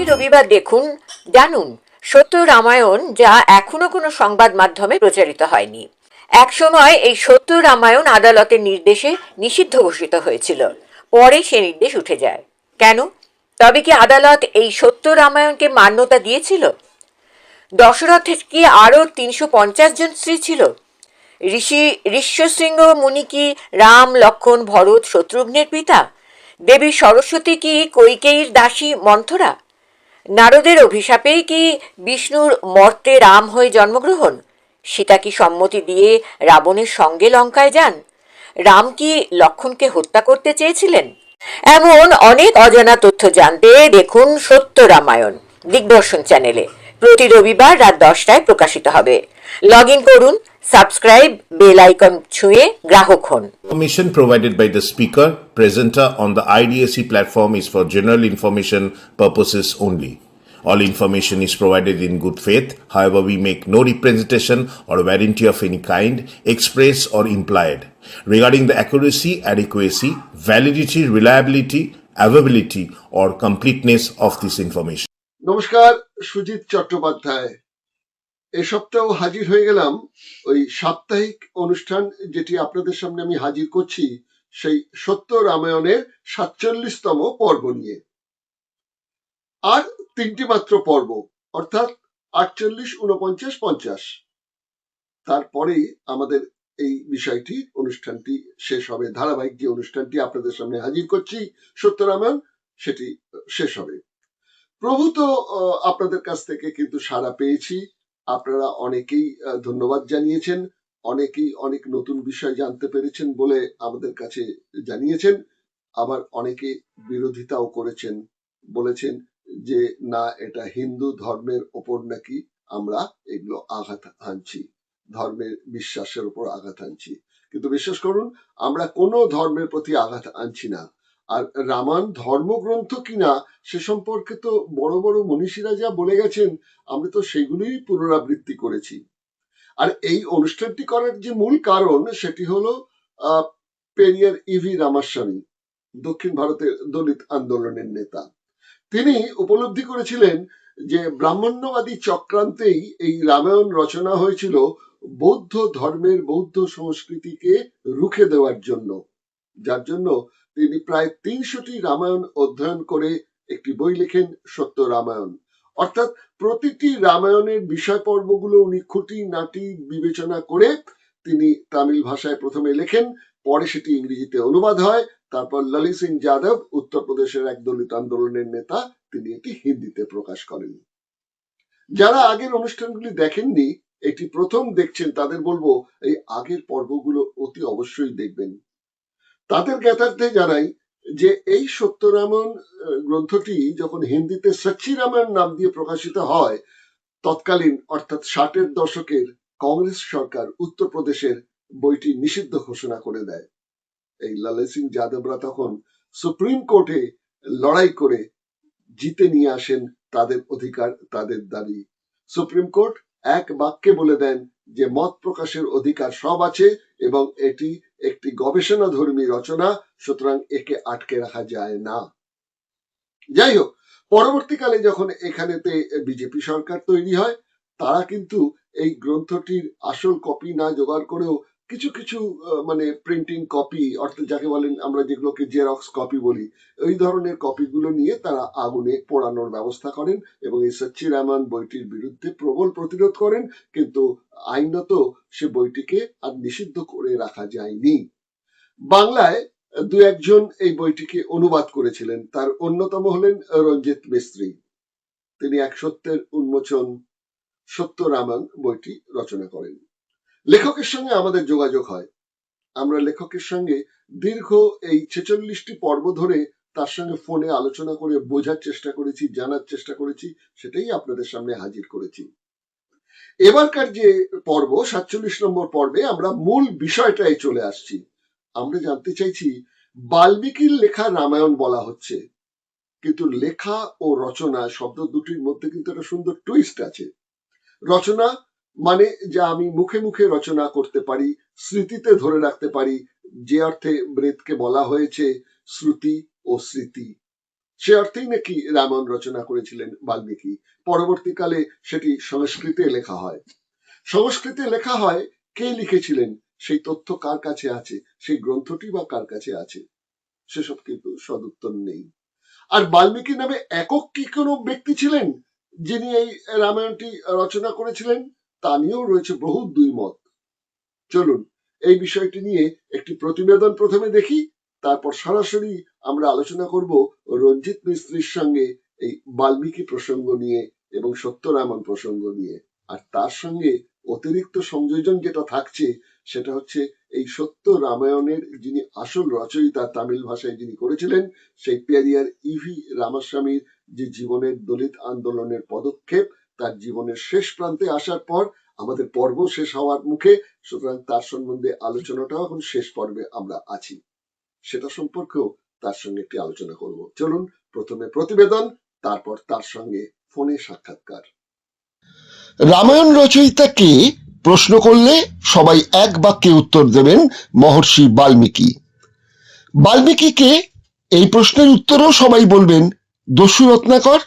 প্রতি রবিবার দেখুন জানুন সত্য রামায়ণ, যা এখনো কোনো সংবাদ মাধ্যমে প্রচারিত হয়নি। একসময় এই সত্য রামায়ণ আদালতের নির্দেশে নিষিদ্ধ ঘোষিত হয়েছিল, পরে সে নির্দেশ উঠে যায়। কেন? তবে কি আদালত এই সত্য রামায়ণকে মান্যতা দিয়েছিল? দশরথের কি আরো 350 জন স্ত্রী ছিল? ঋষ্যশৃঙ্গ মুনি কি রাম, লক্ষ্মণ, ভরত, শত্রুঘ্নের পিতা? দেবী সরস্বতী কি কৈকেয়ীর দাসী মন্থরা? নারদের অভিশাপেই কি বিষ্ণুর মর্তে রাম হয়ে জন্মগ্রহণ? সীতা কি সম্মতি দিয়ে রাবণের সঙ্গে লঙ্কায় যান? রাম কি লক্ষ্মণকে হত্যা করতে চেয়েছিলেন? এমন অনেক অজানা তথ্য জানতে দেখুন সত্য রামায়ণ দিগদর্শন চ্যানেলে। প্রতি রবিবার রাত 10টায় প্রকাশিত হবে। লগ ইন করুন, সাবস্ক্রাইব, বেল আইকন ছুঁয়ে গ্রাহক হন। Information provided by the speaker, presenter on the IDSC platform is for general information purposes only. All information is provided in good faith. However, we make no representation or warranty of any kind, express or implied, regarding the accuracy, adequacy, validity, reliability, availability, or completeness of this information. নমস্কার, সুজিত চট্টোপাধ্যায়। এ সপ্তাহ হাজির হয়ে গেলাম ওই সাপ্তাহিক অনুষ্ঠান যেটি আপনাদের সামনে আমি হাজির করছি, সেই সত্য রামায়ণের 47তম পর্ব নিয়ে। আর 3টি মাত্র পর্ব, অর্থাৎ 48, 49, 50। তারপরেই আমাদের এই বিষয়টি, অনুষ্ঠানটি শেষ হবে। ধারাবাহিক যে অনুষ্ঠানটি আপনাদের সামনে হাজির করছি সত্য রামায়ণ, সেটি শেষ হবে। প্রভূত আপনাদের কাছ থেকে কিন্তু সাড়া পেয়েছি। আপনারা অনেকেই ধন্যবাদ জানিয়েছেন, অনেকেই অনেক নতুন বিষয় জানতে পেরেছেন বলে আমাদের কাছে জানিয়েছেন। আবার অনেকে বিরোধিতাও করেছেন, বলেছেন যে না, এটা হিন্দু ধর্মের ওপর নাকি আমরা এগুলো আঘাত হানছি, ধর্মের বিশ্বাসের উপর আঘাত হানছি। কিন্তু বিশ্বাস করুন, আমরা কোনো ধর্মের প্রতি আঘাত আনছি না। আর রামায়ণ ধর্মগ্রন্থ কিনা সে সম্পর্কে তো বড় বড় মনীষীরা যা বলে গেছেন, আমরা তো সেগুলোই পুনরাবৃত্তি করেছি। আর এই অনুষ্ঠানটি করার যে মূল কারণ, সেটি হলো পেরিয়ার ইভি রামাস্বামী, দক্ষিণ ভারতের দলিত আন্দোলনের নেতা। তিনি উপলব্ধি করেছিলেন যে ব্রাহ্মণ্যবাদী চক্রান্তেই এই রামায়ণ রচনা হয়েছিল বৌদ্ধ ধর্মের, বৌদ্ধ সংস্কৃতিকে রুখে দেওয়ার জন্য। যার জন্য তিনি প্রায় 300টি রামায়ণ অধ্যয়ন করে একটি বই লেখেন, সত্য রামায়ণ। অর্থাৎ প্রতিটি রামায়ণের বিষয় পর্বগুলো উনি খুঁটিনাটি বিবেচনা করে তিনি তামিল ভাষায় প্রথমে লেখেন, পরে সেটি ইংরেজিতে অনুবাদ হয়। তারপর ললিত সিং যাদব, উত্তরপ্রদেশের এক দলিত আন্দোলনের নেতা, তিনি এটি হিন্দিতে প্রকাশ করেন। যারা আগের অনুষ্ঠানগুলি দেখেননি, এটি প্রথম দেখছেন, তাদের বলবো এই আগের পর্বগুলো অতি অবশ্যই দেখবেন। তাদের জ্ঞাতার্থে জানাই যে এই সত্য রামায়ণ গ্রন্থটি যখন হিন্দিতে সচ্চি রামায়ণ নাম দিয়ে প্রকাশিত হয়, তৎকালীন অর্থাৎ 60-এর দশকের কংগ্রেস সরকার উত্তরপ্রদেশের বইটি নিষিদ্ধ ঘোষণা করে দেয়। এই লালা সিং যাদবরা তখন সুপ্রিম কোর্টে লড়াই করে জিতে নিয়ে আসেন তাদের অধিকার, তাদের দাবি। সুপ্রিম কোর্ট এক বাক্যে বলে দেন যে মত প্রকাশের অধিকার সব আছে এবং এটি একটি গবেষণাধর্মী রচনা, সুতরাং একে আটকে রাখা যায় না। যাই হোক, পরবর্তীকালে যখন এখানেতে বিজেপি সরকার তৈরি হয়, তারা কিন্তু এই গ্রন্থটির আসল কপি না জোগাড় করেও কিছু কিছু মানে প্রিন্টিং কপি, অর্থাৎ যাকে বলেন আমরা যেগুলোকে জেরক্স কপি বলি, ওই ধরনের কপিগুলো নিয়ে তারা আগুনে পোড়ানোর ব্যবস্থা করেন এবং এই সচ্চি রামায়ণ বইটির বিরুদ্ধে প্রবল প্রতিরোধ করেন। কিন্তু আইনত সে বইটিকে আর নিষিদ্ধ করে রাখা যায়নি। বাংলায় দু একজন এই বইটিকে অনুবাদ করেছিলেন, তার অন্যতম হলেন রঞ্জিত মিস্ত্রি। তিনি এক সত্যের উন্মোচন, সত্য রামায়ণ বইটি রচনা করেন। লেখকের সঙ্গে আমাদের যোগাযোগ হয়, আমরা লেখকের সঙ্গে দীর্ঘ এই 46টি পর্ব ধরে তার সঙ্গে ফোনে আলোচনা করে বোঝার চেষ্টা করেছি, জানার চেষ্টা করেছি, সেটাই আপনাদের সামনে হাজির করেছি। এবারকার যে পর্ব 47 নম্বর পর্বে আমরা মূল বিষয়টাই চলে আসছি। আমরা জানতে চাইছি, বাল্মীকির লেখা রামায়ণ বলা হচ্ছে, কিন্তু লেখা ও রচনা শব্দ দুটির মধ্যে কিন্তু একটা সুন্দর টুইস্ট আছে। রচনা মানে যা আমি মুখে মুখে রচনা করতে পারি, স্মৃতিতে ধরে রাখতে পারি, যে অর্থে বেদকে বলা হয়েছে শ্রুতি ও স্মৃতি। সে অর্থেই নাকি রামায়ণ রচনা করেছিলেন বাল্মীকি। পরবর্তীকালে সেটি সংস্কৃতে লেখা হয়। সংস্কৃতে লেখা হয়, কে লিখেছিলেন সেই তথ্য কার কাছে আছে, সেই গ্রন্থটি বা কার কাছে আছে, সেসব কিন্তু সদুত্তর নেই। আর বাল্মীকি নামে একক কি কোনো ব্যক্তি ছিলেন যিনি এই রামায়ণটি রচনা করেছিলেন, তা নিয়েও রয়েছে বহু দুই মত। চলুন এই বিষয়টি নিয়ে একটি প্রতিবেদন প্রথমে দেখি, তারপর সরাসরি আমরা আলোচনা করব রঞ্জিত মিস্ত্রির সঙ্গে এই বাল্মীকি প্রসঙ্গ নিয়ে এবং সত্যরামন প্রসঙ্গ নিয়ে। আর তার সঙ্গে অতিরিক্ত সংযোজন যেটা থাকছে সেটা হচ্ছে এই সত্য রামায়ণের যিনি আসল রচয়িতা, তামিল ভাষায় যিনি করেছিলেন, সেই পেরিয়ার ইভি রামাস্বামীর যে জীবনের দলিত আন্দোলনের পদক্ষেপ, তার জীবনের শেষ প্রান্তে আসার পর আমাদের পর্ব শেষ হওয়ার মুখে, সুতরাং তার সম্বন্ধে আলোচনাটাও এখন শেষ পর্বে আমরা আছি, সেটা সম্পর্কেও তার সঙ্গে একটি আলোচনা করব। চলুন প্রথমে প্রতিবেদন, তারপর তার সঙ্গে ফোনে সাক্ষাৎকার। রামায়ণ রচয়িতা কে প্রশ্ন করলে সবাই এক বাক্যে উত্তর দেবেন, মহর্ষি বাল্মীকি। বাল্মীকি কে এই প্রশ্নের উত্তরও সবাই বলবেন দস্যু রত্নাকর।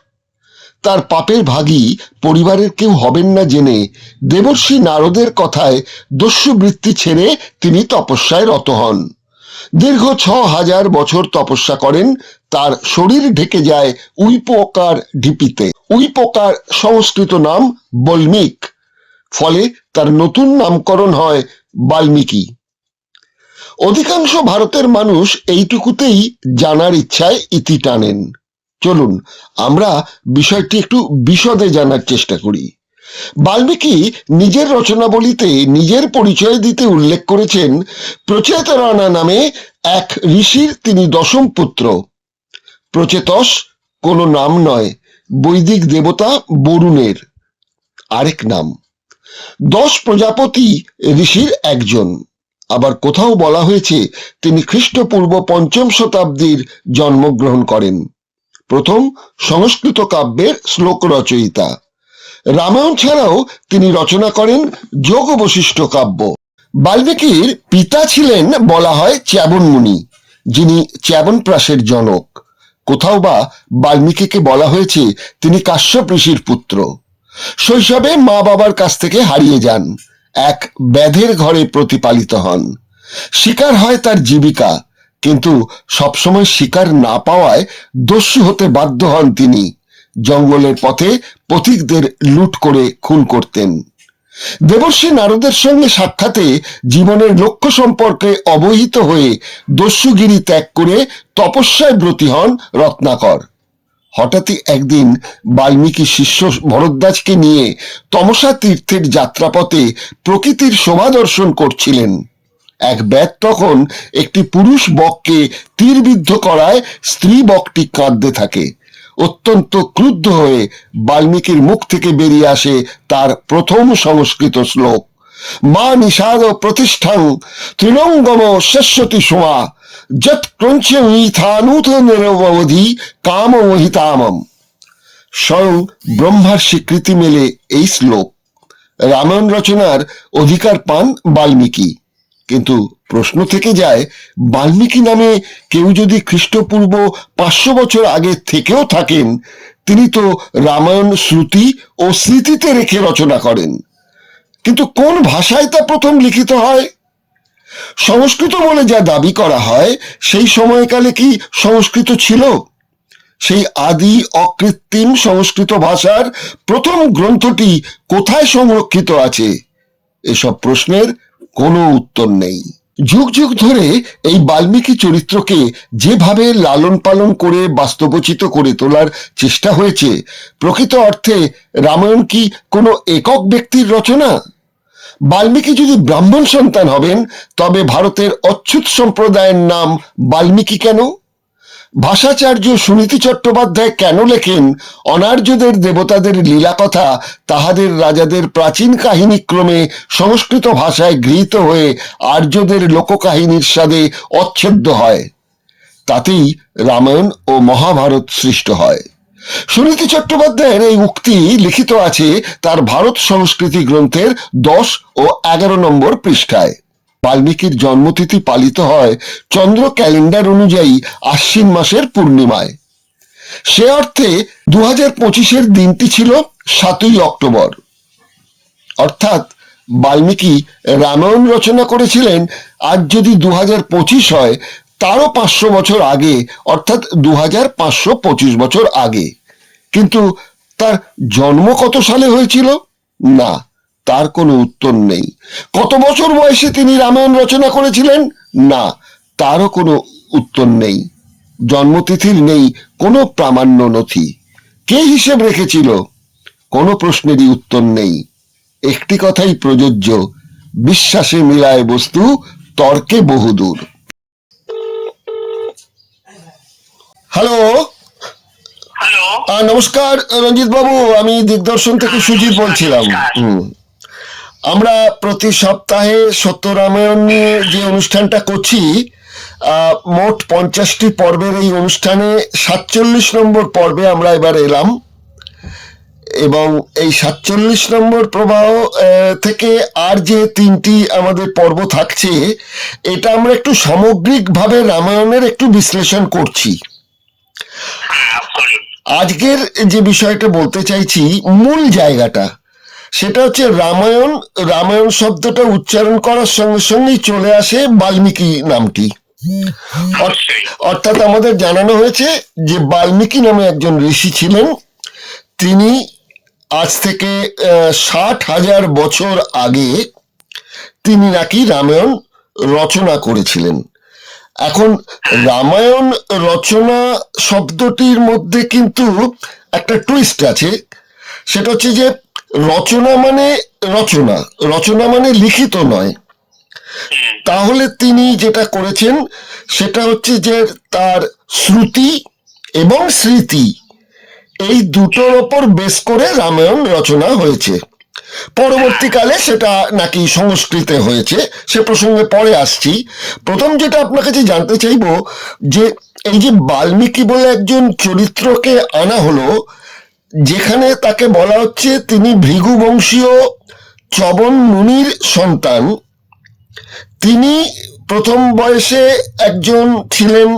তার পাপের ভাগী পরিবারের কেউ হবেন না জেনে দেবর্ষি নারদের কথায় দস্যু বৃত্তি ছেড়ে তিনি তপস্যায় রত হন। দীর্ঘ ৬,০০০ বছর তপস্যা করেন। তার শরীর ঢেকে যায় উইপোকার ঢিপিতে। উইপোকার সংস্কৃত নাম বল্মীক, ফলে তার নতুন নামকরণ হয় বাল্মীকি। অধিকাংশ ভারতের মানুষ এইটুকুতেই জানার ইচ্ছায় ইতি টানেন। চলুন আমরা বিষয়টি একটু বিশদে জানার চেষ্টা করি। বাল্মীকি নিজের রচনাবলিতে নিজের পরিচয় দিতে উল্লেখ করেছেন প্রচেতরানা নামে এক ঋষির তিনি দশম পুত্র। প্রচেতস কোনো নাম নয়, বৈদিক দেবতা বরুণের আরেক নাম। 10 প্রজাপতি ঋষির একজন। আবার কোথাও বলা হয়েছে তিনি খ্রিস্টপূর্ব 5ম শতাব্দীর জন্মগ্রহণ করেন। প্রথম সংস্কৃত কাব্যের শ্লোক রচয়িতা। রামায়ণ ছাড়াও তিনি রচনা করেন যোগ বশিষ্ঠ কাব্য। বাল্মীকির পিতা ছিলেন বলা হয় চ্যাবন মুনি, যিনি চ্যাবনপ্রাসের জনক। কোথাও বা বাল্মীকিকে বলা হয়েছে তিনি কাশ্যপ ঋষির পুত্র। শৈশবে মা বাবার কাছ থেকে হারিয়ে যান, এক ব্যাধের ঘরে প্রতিপালিত হন। শিকার হয় তার জীবিকা, কিন্তু সবসময় শিকার না পাওয়ায় দস্যু হতে বাধ্য হন তিনি। জঙ্গলের পথে পথিকদের লুট করে খুন করতেন। দেবর্ষি নারদের সঙ্গে সাক্ষাতে জীবনের লক্ষ্য সম্পর্কে অবহিত হয়ে দস্যুগিরি ত্যাগ করে তপস্যায় ব্রতী হন রত্নাকর। হঠাৎই একদিন বাল্মীকি শিষ্য ভরদ্বাজকে নিয়ে তমসা তীর্থের যাত্রাপথে প্রকৃতির শোভা দর্শন করছিলেন। এক ব্যাত তখন একটি পুরুষ বককে তীরবিদ্ধ করায় স্ত্রী বকটি কাঁদতে থাকে। অত্যন্ত ক্রুদ্ধ হয়ে বাল্মীকির মুখ থেকে বেরিয়ে আসে তার প্রথম সংস্কৃত শ্লোক, মা নিষাদ প্রতিষ্ঠাং তৃণঙ্গম শেষ্যতি সোমা যৎ ক্রঞ্চমিথানুত নিরবধি কাম মোহিতামম। স্বয়ং ব্রহ্মার স্বীকৃতি মেলে এই শ্লোক। রামায়ণ রচনার অধিকার পান বাল্মীকি, কিন্তু প্রশ্ন থেকে যায়, বাল্মীকি নামে কেউ যদি খ্রিস্টপূর্ব 500 বছর আগে থেকেও থাকেন, তিনি তো রামায়ণ শ্রুতি ও স্মৃতিতে রেখে রচনা করেন, কিন্তু কোন ভাষায় তা প্রথম লিখিত হয়? সংস্কৃত বলে যা দাবি করা হয়, সেই সময়কালে কি সংস্কৃত ছিল? সেই আদি অকৃত্রিম সংস্কৃত ভাষার প্রথম গ্রন্থটি কোথায় সংরক্ষিত আছে? এসব প্রশ্নের কোনো উত্তর নেই। যুগ যুগ ধরে এই বাল্মীকি চরিত্রকে যেভাবে লালন পালন করে বাস্তবোচিত করে তোলার চেষ্টা হয়েছে, প্রকৃত অর্থে রামায়ণ কি কোনো একক ব্যক্তির রচনা? বাল্মীকি যদি ব্রাহ্মণ সন্তান হবেন, তবে ভারতের অচ্যুত সম্প্রদায়ের নাম বাল্মীকি কেন? ভাষাচার্য সুনীতি চট্টোপাধ্যায় কেন লেখেন অনার্যদের দেবতাদের লীলা কথা তাহাদের রাজাদের প্রাচীন কাহিনী ক্রমে সংস্কৃত ভাষায় গৃহীত হয়ে আর্যদের লোককাহিনীর স্বাদে অচ্ছেদ্য হয়? তাতেই রামায়ণ ও মহাভারত সৃষ্ট হয়। সুনীতি চট্টোপাধ্যায়ের এই উক্তি লিখিত আছে তার ভারত সংস্কৃতি গ্রন্থের 10 ও 11 নম্বর পৃষ্ঠায়। বাল্মীকির জন্মতিথি পালিত হয় চন্দ্র ক্যালেন্ডার অনুযায়ী আশ্বিন মাসের পূর্ণিমায়। সে অর্থে 2025-এর দিনটি ছিল 7ই অক্টোবর। অর্থাৎ বাল্মীকি রামায়ণ রচনা করেছিলেন আজ যদি 2025 হয়, তারও 500 বছর আগে, অর্থাৎ 2525 বছর আগে। কিন্তু তার জন্ম কত সালে হয়েছিল? না, তার কোনো উত্তর নেই। কত বছর বয়সে তিনি রামায়ণ রচনা করেছিলেন? না, তারও কোনো উত্তর নেই। জন্মতিথির নেই কোনো প্রামাণ্য নথি। কে হিসেব রেখেছিল? কোনো প্রশ্নেরই উত্তর নেই। একটি কথাই প্রযোজ্য, বিশ্বাসে মিলায় বস্তু, তর্কে বহুদূর। Hello, hello. নমস্কার রঞ্জিত বাবু, আমি দিগদর্শন থেকে সুজিত বলছিলাম। আমরা প্রতি সপ্তাহে সত্য রামায়ণ নিয়ে যে অনুষ্ঠানটা করছি, মোট 50টি পর্বের এই অনুষ্ঠানে 47 নম্বর পর্বে আমরা এবার এলাম। এবং এই 47 নম্বর প্রবাহ থেকে আর যে 3টি আমাদের পর্ব থাকছে, এটা আমরা একটু সামগ্রিকভাবে রামায়ণের একটু বিশ্লেষণ করছি। আজকের যে বিষয়টা বলতে চাইছি, মূল জায়গাটা সেটা হচ্ছে রামায়ণ। রামায়ণ শব্দটা উচ্চারণ করার সঙ্গে সঙ্গেই চলে আসে বাল্মীকি নামটি। অর্থাৎ আমাদের জানানো হয়েছে যে বাল্মীকি নামে একজন ঋষি ছিলেন। তিনি আজ থেকে 60,000 বছর আগে তিনি নাকি রামায়ণ রচনা করেছিলেন। এখন রামায়ণ রচনা শব্দটির মধ্যে কিন্তু একটা টুইস্ট আছে। সেটা হচ্ছে যে রচনা মানে রচনা, রচনা মানে লিখিত নয়। তাহলে তিনি যেটা করেছেন সেটা হচ্ছে যে তার শ্রুতি এবং স্মৃতি, এই দুটোর ওপর বেস করে রামায়ণ রচনা হয়েছে। পরবর্তীকালে সেটা নাকি সংস্কৃতে হয়েছে, সে প্রসঙ্গে পরে আসছি। প্রথম যেটা আপনার কাছে জানতে চাইব, যে এই যে বাল্মীকি বলে একজন চরিত্রকে আনা হলো, যেখানে তাকে বলা হচ্ছে তিনি ভৃগু বংশীয় চবন মুনির সন্তান। তিনি প্রথম বয়সে একজন ছিলেন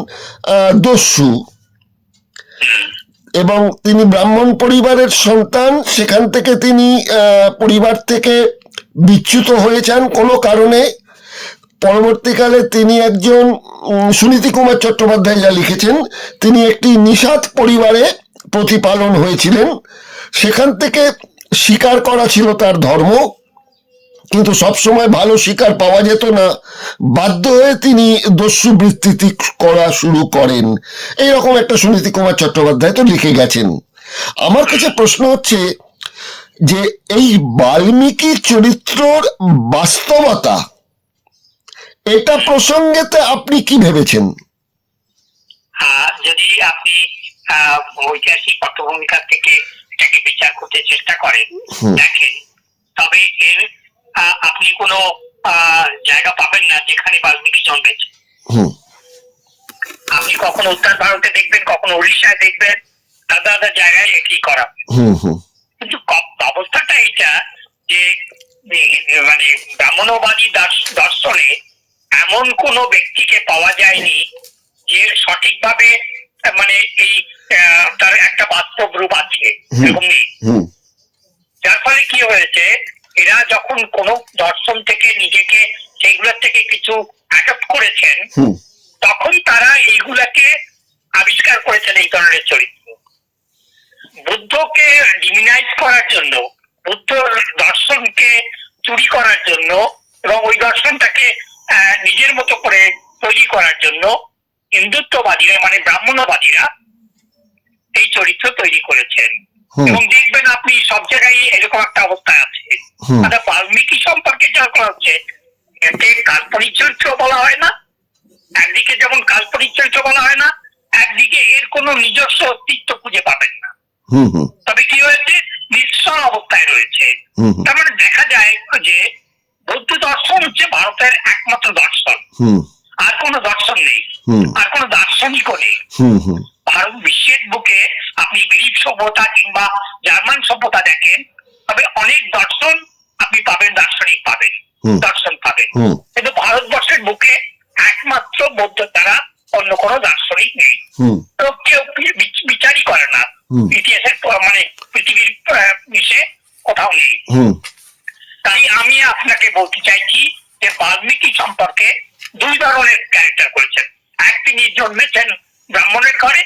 দস্যু, এবং তিনি ব্রাহ্মণ পরিবারের সন্তান। সেখান থেকে তিনি পরিবার থেকে বিচ্যুত হয়েছেন কোনো কারণে। পরবর্তীকালে তিনি একজন, সুনীতি কুমার চট্টোপাধ্যায় যা লিখেছেন, তিনি একটি নিষাদ পরিবারে প্রতিপালন হয়েছিলেন। সেখান থেকে শিকার করা ছিল তার ধর্ম, কিন্তু সবসময় ভালো শিকার পাওয়া যেত না। বাধ্য হয়ে তিনি দস্যু বৃত্তি করা শুরু করেন। এইরকম একটা সুনীতি কুমার চট্টোপাধ্যায় তো লিখে গেছেন। আমার কাছে প্রশ্ন হচ্ছে যে এই বাল্মীকি চরিত্রর বাস্তবতা, এটা প্রসঙ্গেতে আপনি কি ভেবেছেন? যদি আপনি ঐতিহাসিক পটভূমিকা থেকে এটাকে বিচার করতে চেষ্টা করেন, দেখেন, তবে এর আপনি কোনো জায়গা পাবেন না যেখানে বাল্মীকি জন্মেছে। আপনি কখনো উত্তর ভারতে দেখবেন, কখনো উড়িষ্যায় দেখবেন, দাদা দাদা জায়গায় একই করা। কিন্তু অবস্থাটা এটা যে মানে ব্রাহ্মণবাদী দর্শনে এমন কোন ব্যক্তিকে পাওয়া যায়নি যে সঠিকভাবে মানে এই তার একটা বাস্তব রূপ আছে, এরকম নেই। যার ফলে কি হয়েছে, এরা যখন কোন দর্শন থেকে নিজেকে সেইগুলোর থেকে কিছু অ্যাডপ্ট করেছেন, তখন তারা এইগুলাকে আবিষ্কার করেছেন এই ধরনের চরিত্র। বুদ্ধকে ডিমিনাইজ করার জন্য, বুদ্ধ দর্শনকে চুরি করার জন্য এবং ওই দর্শনটাকে নিজের মতো করে তৈরি করার জন্য হিন্দুত্ববাদীরা, মানে ব্রাহ্মণবাদীরা এই চরিত্র তৈরি করেছেন। এবং দেখবেন আপনি সব জায়গায় এরকম একটা অবস্থা আছে। বাল্মীকি সম্পর্কে যা করা হচ্ছে, এতে কাল্পনিক চরিত্র বলা হয় না, একদিকে যেমন কাল্পনিক চরিত্র বলা হয় না, একদিকে এর কোনো নিজস্ব অস্তিত্ব খুঁজে পাবেন না। তবে কি হয়েছে, নিঃস্ব অবস্থায় রয়েছে। তার মানে দেখা যায় যে বৌদ্ধ দর্শন হচ্ছে ভারতের একমাত্র দর্শন, আর কোনো দর্শন নেই, আর কোনো দার্শনিকও নেই। ভারত বিশ্বের বুকে আপনি গ্রিক সভ্যতা কিংবা জার্মান সভ্যতা দেখেন, তবে অনেক দর্শন আপনি পাবেন, দার্শনিক পাবেন, দর্শন পাবেন, কিন্তু ভারতবর্ষের বুকে একমাত্র বৌদ্ধ দ্বারা অন্য কোনো দার্শনিক নেই। তো কেউ বিচারই ইতিহাসের মানে পৃথিবীর ইসে কোথাও নেই। তাই আমি আপনাকে বলতে চাইছি যে বাল্মীকি সম্পর্কে দুই ধরনের ক্যারেক্টার করেছেন। এক, তিনি জন্মেছেন ব্রাহ্মণের ঘরে,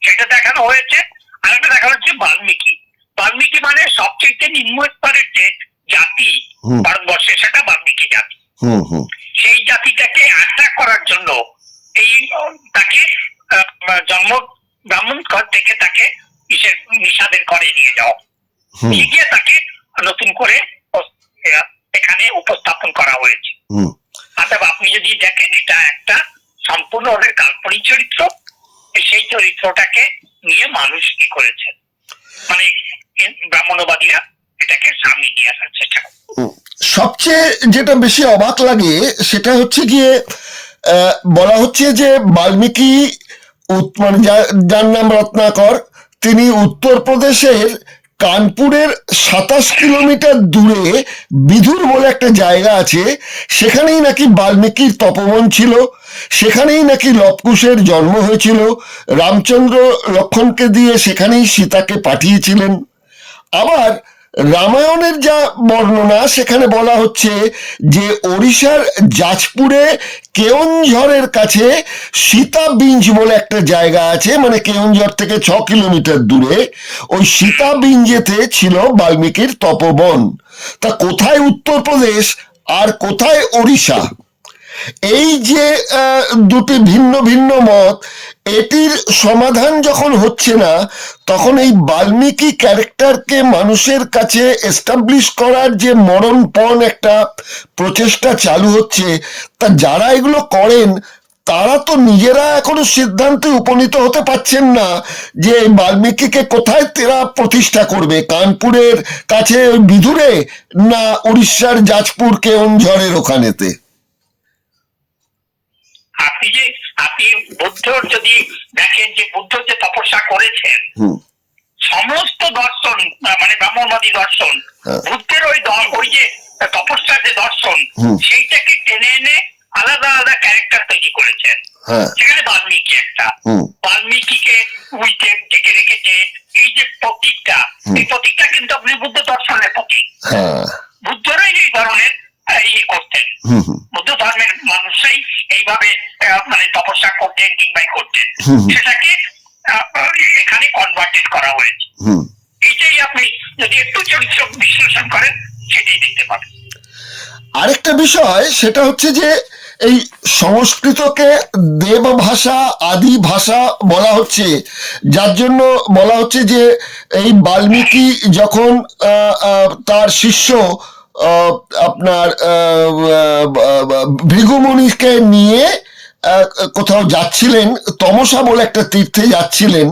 সেটা দেখানো হয়েছে। আর একটা দেখানো হচ্ছে বাল্মীকি। বাল্মীকি মানে সবচেয়ে নিম্ন স্তরের যে জাতি ভারতবর্ষে, সেটা বাল্মীকি জাতি। সেই জাতিটাকে অ্যাট্রাক্ট করার জন্য এই তাকে জন্ম ব্রাহ্মণ ঘর থেকে তাকে নিষাদের ঘরে নিয়ে যাওয়া, নিয়ে গিয়ে তাকে নতুন করে এখানে উপস্থাপন করা হয়েছে। অর্থাৎ আপনি যদি দেখেন, এটা একটা সম্পূর্ণ ওদের কাল্পনিক চরিত্র। সেই চরিত্রটাকে নিয়ে মানুষ কি করেছে, মানে ব্রাহ্মণবাদীরা এটাকে সামনে নিয়ে আসার চেষ্টা করে। সবচেয়ে যেটা বেশি অবাক লাগে সেটা হচ্ছে গিয়ে বলা হচ্ছে যে বাল্মীকি মানে যার নাম রত্নাকর, তিনি উত্তরপ্রদেশের কানপুরের 27 কিলোমিটার দূরে বিধুর বলে একটা জায়গা আছে, সেখানেই নাকি বাল্মীকির তপবন ছিল, সেখানেই নাকি লবকুশের জন্ম হয়েছিল। রামচন্দ্র লক্ষণকে দিয়ে সেখানেই সীতাকে পাঠিয়েছিলেন। আবার রামায়ণের যা বর্ণনা সেখানে বলা হচ্ছে যে ওড়িশার যাজপুরে কেওনঝড়ের কাছে সীতাবিঞ্জ বলে একটা জায়গা আছে, মানে কেওনঝড় থেকে 6 কিলোমিটার দূরে। ওই সীতাবিঞ্জেতে ছিল বাল্মীকির তপবন। তা কোথায় উত্তরপ্রদেশ আর কোথায় ওড়িশা? এই যে দুটি ভিন্ন ভিন্ন মত, এটির সমাধান যখন হচ্ছে না, তখন এই বাল্মীকি ক্যারেক্টারকে মানুষের কাছে এস্টাবলিশ করার যে মরণপণ একটা প্রচেষ্টা চালু হচ্ছে, তা যারা এগুলো করেন তারা তো নিজেরা এখনো সিদ্ধান্তে উপনীত হতে পারছেন না যে বাল্মীকিকে কোথায় তারা প্রতিষ্ঠা করবে, কানপুরের কাছে বিধুরে না উড়িষ্যার যাজপুর কেওনঝড়ের ওখানেতে। আপনি বুদ্ধর যদি দেখেন যে বুদ্ধ যে তপস্যা করেছেন, সমস্ত দর্শন মানে ব্রাহ্মণবাদী দর্শন বুদ্ধের ওই যে তপস্যার যে দর্শন, সেইটাকে টেনে এনে আলাদা আলাদা ক্যারেক্টার তৈরি করেছেন। সেখানে বাল্মীকি একটা, বাল্মীকিকে উইতে ঢেকে রেখেছে। এই যে প্রতীকটা, এই প্রতীকটা কিন্তু আপনি বুদ্ধ দর্শনের প্রতীক। বুদ্ধরাই এই ধরনের করতেন, বুদ্ধ ধর্মের মানুষরাই এইভাবে মানে তপস্যা করতেন কিংবা করতেন, সেটাকে এখানে কনভার্টেড করা হয়েছে। এটাই আপনি যদি একটু চরিত্র বিশ্লেষণ করেন সেটাই দেখতে পাবেন। আরেকটা বিষয় সেটা হচ্ছে যে এই সংস্কৃতকে দেব ভাষা, আদি ভাষা বলা হচ্ছে, যার জন্য বলা হচ্ছে যে এই বাল্মীকি যখন তার শিষ্য আপনার ভৃগুমুনিকে নিয়ে কোথাও যাচ্ছিলেন, তমসা বলে একটা তীর্থে যাচ্ছিলেন,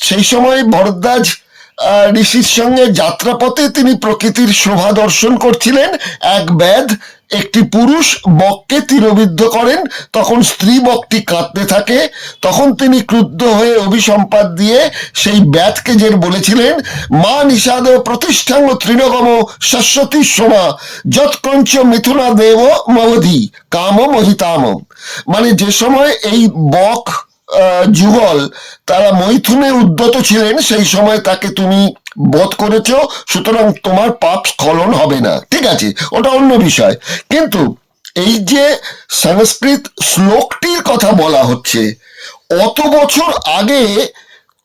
সেই সময় ভরদ্বাজ ঋষির সঙ্গে যাত্রাপথে তিনি প্রকৃতির শোভা দর্শন করছিলেন। এক ব্যাধ একটি পুরুষ বককে তীরবিদ্ধ করেন, তখন স্ত্রী বকটি কাঁদতে থাকে। তখন তিনি ক্রুদ্ধ হয়ে অভিসম্পাদ দিয়ে সেই ব্যাধকে যে বলেছিলেন, মা নিষাদ প্রতিষ্ঠাঙ্গ তৃণগম শাশ্বতী সোমা যৎকঞ্চ মিথুনা দেব মবধি কাম মহিতাম। মানে যে সময় এই বক যুগল তারা মৈথুনে উদ্যত ছিলেন, সেই সময় তাকে তুমি বধ করেছ, সুতরাং তোমার পাপ স্খলন হবে না। ঠিক আছে, ওটা অন্য বিষয়। কিন্তু এই যে সংস্কৃত শ্লোকটির কথা বলা হচ্ছে, অত বছর আগে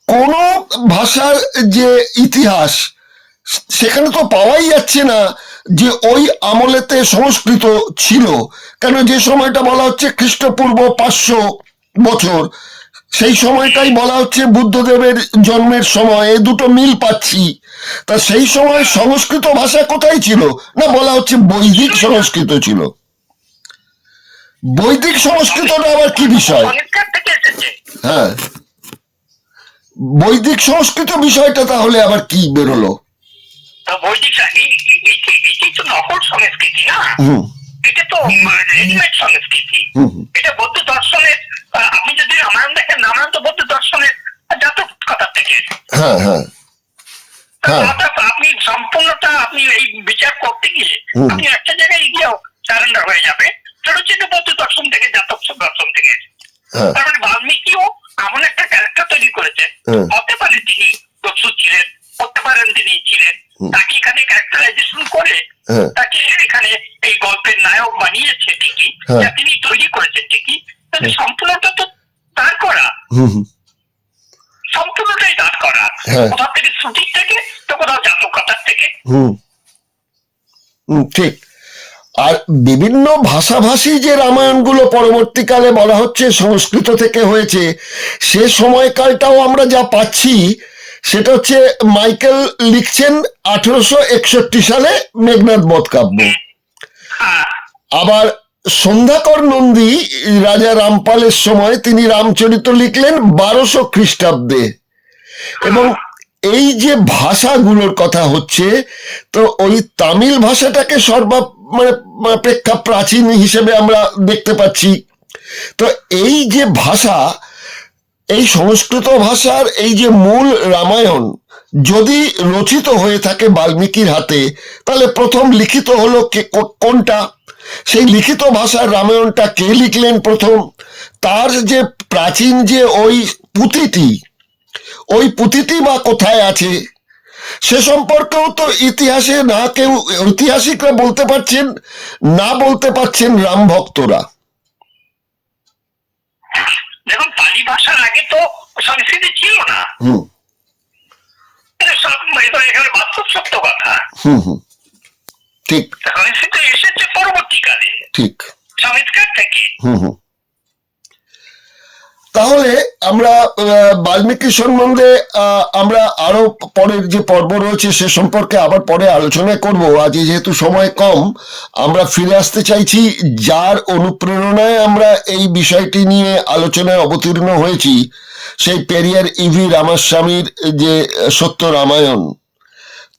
কোন ভাষার যে ইতিহাস সেখানে তো পাওয়াই যাচ্ছে না যে ওই আমলেতে সংস্কৃত ছিল। কেন, যে সময়টা বলা হচ্ছে খ্রিস্টপূর্ব 500 বছর, সেই সময়টাই বলা হচ্ছে বুদ্ধদেবের জন্মের সময়, এ দুটো মিল পাচ্ছি। তা সেই সময় সংস্কৃত ভাষা কোথায় ছিল? না, বলা হচ্ছে বৈদিক সংস্কৃত ছিল। বৈদিক সংস্কৃতটা আবার কি বিষয়? হ্যাঁ, বৈদিক সংস্কৃত বিষয়টা তাহলে আবার কি বেরোলো? বৈদিক তো নকল সংস্কৃতি না, এটা তো রেডিমেড সংস্কৃতি। এটা বৌদ্ধ দর্শনের, আপনি যদি রামায়ণ দেখেন, রামায়ণ তো বৌদ্ধ দর্শনের জাতক কথা থেকে। আপনি সম্পূর্ণটা আপনি এই বিচার করতে গিয়ে আপনি একটা জায়গায় গিয়েও সারেন্ডার হয়ে যাবে, সেটা হচ্ছে বৌদ্ধ দর্শন থেকে, জাতক দর্শন থেকে। তার মানে বাল্মীকিও এমন একটা ক্যারেক্টার তৈরি করেছে, হতে পারে তিনি নভেলাইজেশন করে হ্যাঁ। তাকে এখানে এই গল্পের নায়ক বানিয়েছে ঠিকই, হ্যাঁ। যা তিনি তৈরি করেছেন ঠিকই, কিন্তু সম্পূর্ণটা তো তার করা, হুম হুম সম্পূর্ণটাই তার করা। হ্যাঁ। কোথাও থেকে শ্রুতির থেকে তো কোথাও জাতকতার থেকে। হুম হুম, ঠিক। আর বিভিন্ন ভাষাভাষী যে রামায়ণগুলো পরবর্তীকালে বলা হচ্ছে সংস্কৃত থেকে হয়েছে, সে সময়কালটাও আমরা যা পাচ্ছি সেটা হচ্ছে মাইকেল লিখছেন 1861 সালে মেঘনাদ বধ কাব্য। হ্যাঁ, আবার সন্ধ্যাকর নন্দী রাজা রামপালের সময় তিনি রামচরিত লিখলেন 1200 খ্রিস্টাব্দে। এবং এই যে ভাষাগুলোর কথা হচ্ছে, তো ওই তামিল ভাষাটাকে প্রেক্ষা প্রাচীন হিসেবে আমরা দেখতে পাচ্ছি। তো এই যে ভাষা, এই সংস্কৃত ভাষার এই যে মূল রামায়ণ যদি রচিত হয়ে থাকে বাল্মীকির হাতে, তাহলে প্রথম লিখিত হলো কোনটা? সেই লিখিত ভাষার রামায়ণটা কে লিখলেন প্রথম? তার যে প্রাচীন যে ওই পুঁথিটি বা কোথায় আছে সে সম্পর্কেও তো ইতিহাসে না কেউ, ঐতিহাসিকরা বলতে পারছেন না, বলতে পারছেন রাম ভক্তরা। দেখুন পালি ভাষার আগে তো সংস্কৃতি ছিল না। হুম এখানে বাস্তব সত্য কথা। হুম হুম, ঠিক সংস্কৃত এসেছে পরবর্তীকালে ঠিক। সংস্কার থেকে। হুম হুম। তাহলে আমরা বাল্মীকি সম্বন্ধে আমরা আরো পরের যে পর্ব রয়েছে সে সম্পর্কে আবার পরে আলোচনা করব। আজ যেহেতু সময় কম, আমরা ফিরে আসতে চাইছি যার অনুপ্রেরণায় আমরা এই বিষয়টি নিয়ে আলোচনায় অবতীর্ণ হয়েছি, সেই পেরিয়ার ইভি রামাস্বামীর যে সত্য রামায়ণ।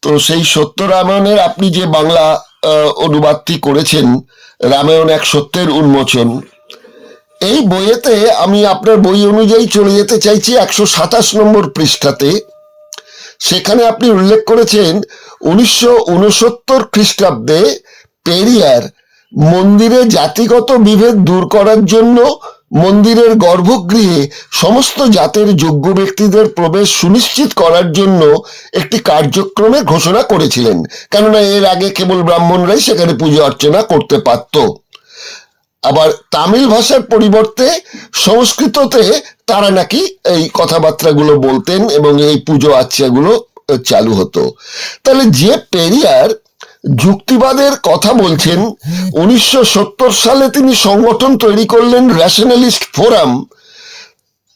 তো সেই সত্য রামায়ণের আপনি যে বাংলা অনুবাদটি করেছেন, রামায়ণ এক সত্যের উন্মোচন, এই বইয়েতে আমি আপনার বই অনুযায়ী চলে যেতে চাইছি 127 নম্বর পৃষ্ঠাতে। সেখানে আপনি উল্লেখ করেছেন 1969 খ্রিস্টাব্দে পেরিয়ার মন্দিরে জাতিগত বিভেদ দূর করার জন্য মন্দিরের গর্ভগৃহে সমস্ত জাতের যোগ্য ব্যক্তিদের প্রবেশ সুনিশ্চিত করার জন্য একটি কার্যক্রমের ঘোষণা করেছিলেন, কেননা এর আগে কেবল ব্রাহ্মণরাই সেখানে পুজো অর্চনা করতে পারত। আবার তামিল ভাষার পরিবর্তে সংস্কৃততে তারা নাকি এই কথাবার্তাগুলো বলতেন এবং এই পুজো আচ্চাগুলো চালু হতো। তাহলে যে পেরিয়ার যুক্তিবাদের কথা বলছেন, 1970 সালে তিনি সংগঠন তৈরি করলেন রেশনালিস্ট ফোরাম।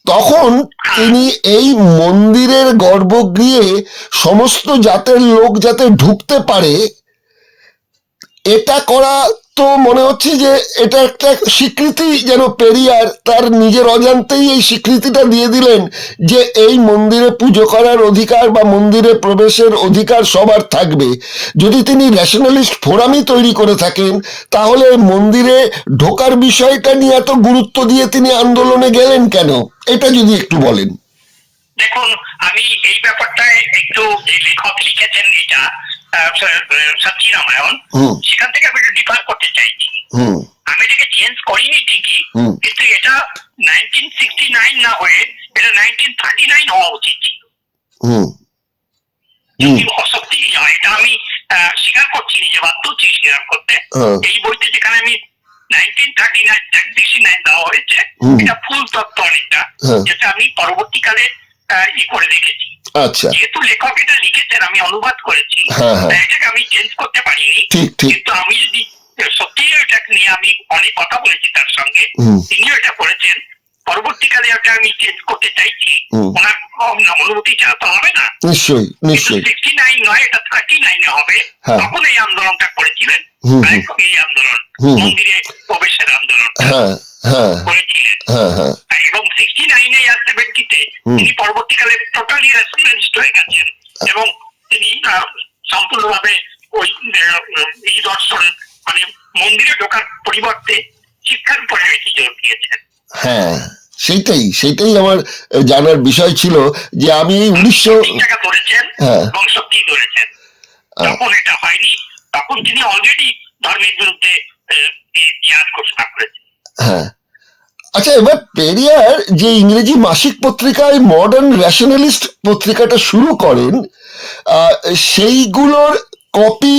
তখন তিনি এই মন্দিরের গর্ভগৃহে সমস্ত জাতের লোক যাতে ঢুকতে পারে, এটা করা তো মনে হচ্ছে যে এটা একটা স্বীকৃতি, যেন পেরিয়ার তার নিজের অজান্তেই এই স্বীকৃতিটা দিয়ে দিলেন যে এই মন্দিরে পুজো করার অধিকার বা মন্দিরে প্রবেশের অধিকার সবার থাকবে। যদি তিনি ন্যাশনালিস্ট ফোরামই তৈরি করে থাকেন, তাহলে মন্দিরে ঢোকার বিষয়টা নিয়ে এত গুরুত্ব দিয়ে তিনি আন্দোলনে গেলেন কেন? এটা যদি একটু বলেন। দেখুন, আমি এই ব্যাপারটায় একটু যে লেখক লিখেছেন এটা সত্যি রামায়ণ, সেখান থেকে আমি একটু ডিফার করতে চাইছি। আমি এটাকে চেঞ্জ করিনি ঠিকই, কিন্তু এটা 1969 না হয়ে এটা 1939 হওয়া উচিত ছিল। অসত্যি নয়, এটা আমি স্বীকার করছি, নিজে বাধ্য হচ্ছি স্বীকার করতে। এই বইতে যেখানে আমি 1939 দেওয়া হয়েছে, এটা ফুল তত্ত্ব অনেকটা, যেটা আমি পরবর্তীকালে করে দেখেছি। আচ্ছা, যেহেতু লেখক এটা লিখেছেন, আমি অনুবাদ করেছি, এটাকে আমি চেঞ্জ করতে পারিনি। কিন্তু আমি যদি সত্যি এটা নিয়ে আমি অনেক কথা বলেছি তার সঙ্গে, তিনিও এটা করেছেন, পরবর্তীকালে এটা আমি চেঞ্জ করতে চাইছি। ওনার অনুমতি ছাড়া তো হবে না। নিশ্চয়ই নিশ্চয়ই 69 নয়, এটা 39 হবে। তখন এই আন্দোলনটা করেছিলেন, এই আন্দোলন মন্দিরে প্রবেশের আন্দোলন করেছিলেন। এবং 69 আর 70-তে তিনি পরবর্তীকালে টোটালি রেশনালিস্ট হয়ে গেছেন এবং তিনি সম্পূর্ণভাবে ওই এই দর্শন, মানে মন্দিরে ঢোকার পরিবর্তে শিক্ষার উপরে বেশি জোর দিয়েছেন। হ্যাঁ, সেইটাই আমার জানার বিষয় ছিল যে আমি এই 1900 টাকা ধরেছেন এবং সত্যি ধরেছেন। তখন এটা হয়নি, তখন তিনি অলরেডি ধর্মের বিরুদ্ধে জিহাদ ঘোষণা করেছেন। হ্যাঁ, আচ্ছা, এবার পেরিয়ার যে ইংরেজি মাসিক পত্রিকায় মডার্ন রেশনালিস্ট পত্রিকাটা শুরু করেন, সেইগুলোর কপি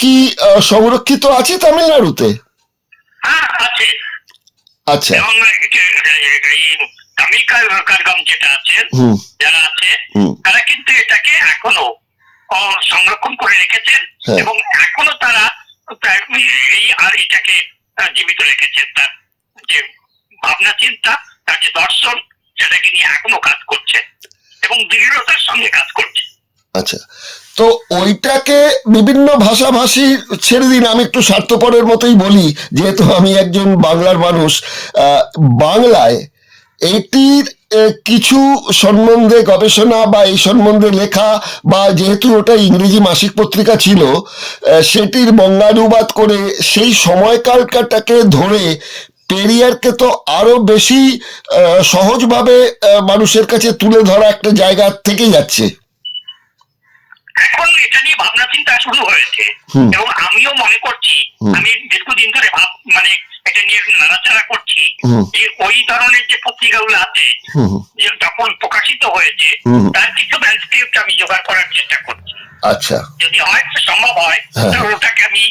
কি সংরক্ষিত আছে তামিলনাড়ুতে? হ্যাঁ, আছে। আচ্ছা। এবং এই তামিল কারগাম যেটা আছে, হুম যারা আছে হুম তারা কিন্তু এটাকে এখনো সংরক্ষণ করে রেখেছেন হ্যাঁ। এবং এখনো তারা এই আর এটাকে জীবিত রেখেছেন। তার যে ভাবনা চিন্তা, তার যে দর্শন, সেটাকে নিয়ে এখনো কাজ করছে এবং দৃঢ়তার সঙ্গে কাজ করছে। আচ্ছা, তো ওইটাকে বিভিন্ন ভাষাভাষী ছেড়ে দিন, আমি একটু স্বার্থপরের মতোই বলি, যেহেতু আমি একজন বাংলার মানুষ। বাংলায় এটির কিছু সম্বন্ধে গবেষণা বা এই সম্বন্ধে লেখা, বা যেহেতু ওটা ইংরেজি মাসিক পত্রিকা ছিল, সেটির বঙ্গানুবাদ করে সেই সময়কালটাকে ধরে পেরিয়ারকে তো আরো বেশি সহজভাবে মানুষের কাছে তুলে ধরা একটা জায়গা থেকে যাচ্ছে। এখন এটা নিয়ে ভাবনা চিন্তা শুরু হয়েছে এবং আমিও মনে করছি, আমি দীর্ঘদিন ধরে মানে এটা নিয়ে নাড়াচাড়া করছি যে ওই ধরনের যে পত্রিকাগুলো আছে, যে যখন প্রকাশিত হয়েছে, তার কিছু ম্যানস্ক্রিপ্ট আমি জোগাড় করার চেষ্টা করছি। আচ্ছা, যদি হয় সম্ভব হয় তাহলে ওটাকে আমি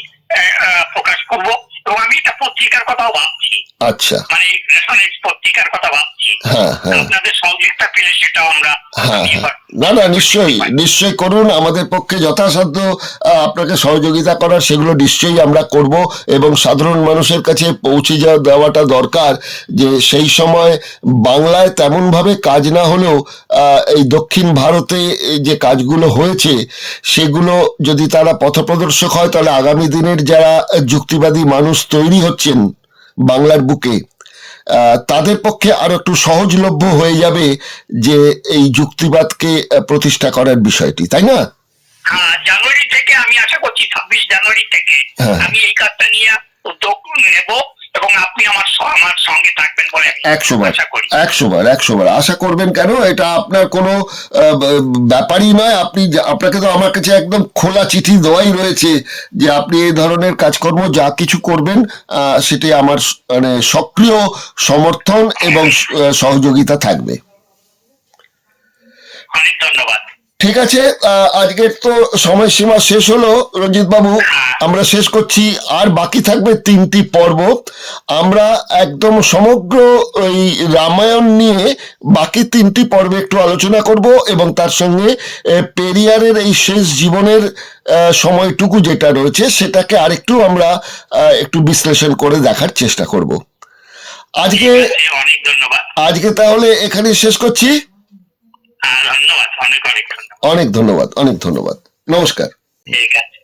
প্রকাশ করব। এবং আমি একটা পত্রিকার কথাও ভাবছি, আচ্ছা, মানে রেফারেন্স পত্রিকার কথা ভাবছি। হ্যাঁ হ্যাঁ আপনাদের সহযোগিতা পেলে সেটাও আমরা হ্যাঁ হ্যাঁ, না না, নিশ্চয়ই নিশ্চয়ই করুন। আমাদের পক্ষে যথাসাধ্য আপনাকে সহযোগিতা করার সেগুলো নিশ্চয়ই আমরা করব, এবং সাধারণ মানুষের কাছে পৌঁছে দেওয়াটা দরকার যে সেই সময় বাংলায় তেমনভাবে কাজ না হলেও এই দক্ষিণ ভারতে যে কাজগুলো হয়েছে সেগুলো যদি তারা পথপ্রদর্শক হয়, তাহলে আগামী দিনের যারা যুক্তিবাদী মানুষ তৈরি হচ্ছেন বাংলার বুকে, তাদের পক্ষে আরো একটু সহজলভ্য হয়ে যাবে যে এই যুক্তিবাদকে প্রতিষ্ঠা করার বিষয়টি, তাই না? জানুয়ারি থেকে আমি আশা করছি, 26 জানুয়ারি থেকে আমি এই কাজটা নিয়ে উদ্যোগ নেব এবং আপনি আমার সঙ্গে থাকবেন বলে 100 বার আশা করবেন। কেন, এটা আপনার কোনো ব্যাপারই নয়। আপনাকে তো আমার কাছে একদম খোলা চিঠি দেওয়াই রয়েছে যে আপনি এই ধরনের কাজকর্ম যা কিছু করবেন সেটি আমার মানে সক্রিয় সমর্থন এবং সহযোগিতা থাকবে। অনেক ধন্যবাদ। ঠিক আছে, আজকের তো সময়সীমা শেষ হলো রঞ্জিত বাবু, আমরা শেষ করছি। আর বাকি থাকবে 3টি পর্ব। আমরা একদম সমগ্র ওই রামায়ণ নিয়ে বাকি 3টি পর্বে একটু আলোচনা করব, এবং তার সঙ্গে পেরিয়ারের এই শেষ জীবনের সময়টুকু যেটা রয়েছে সেটাকে আরেকটু আমরা একটু বিশ্লেষণ করে দেখার চেষ্টা করব। আজকে অনেক ধন্যবাদ। আজকে তাহলে এখানে শেষ করছি। ধন্যবাদ, অনেক অনেক ধন্যবাদ। অনেক ধন্যবাদ, অনেক ধন্যবাদ, নমস্কার। ঠিক আছে।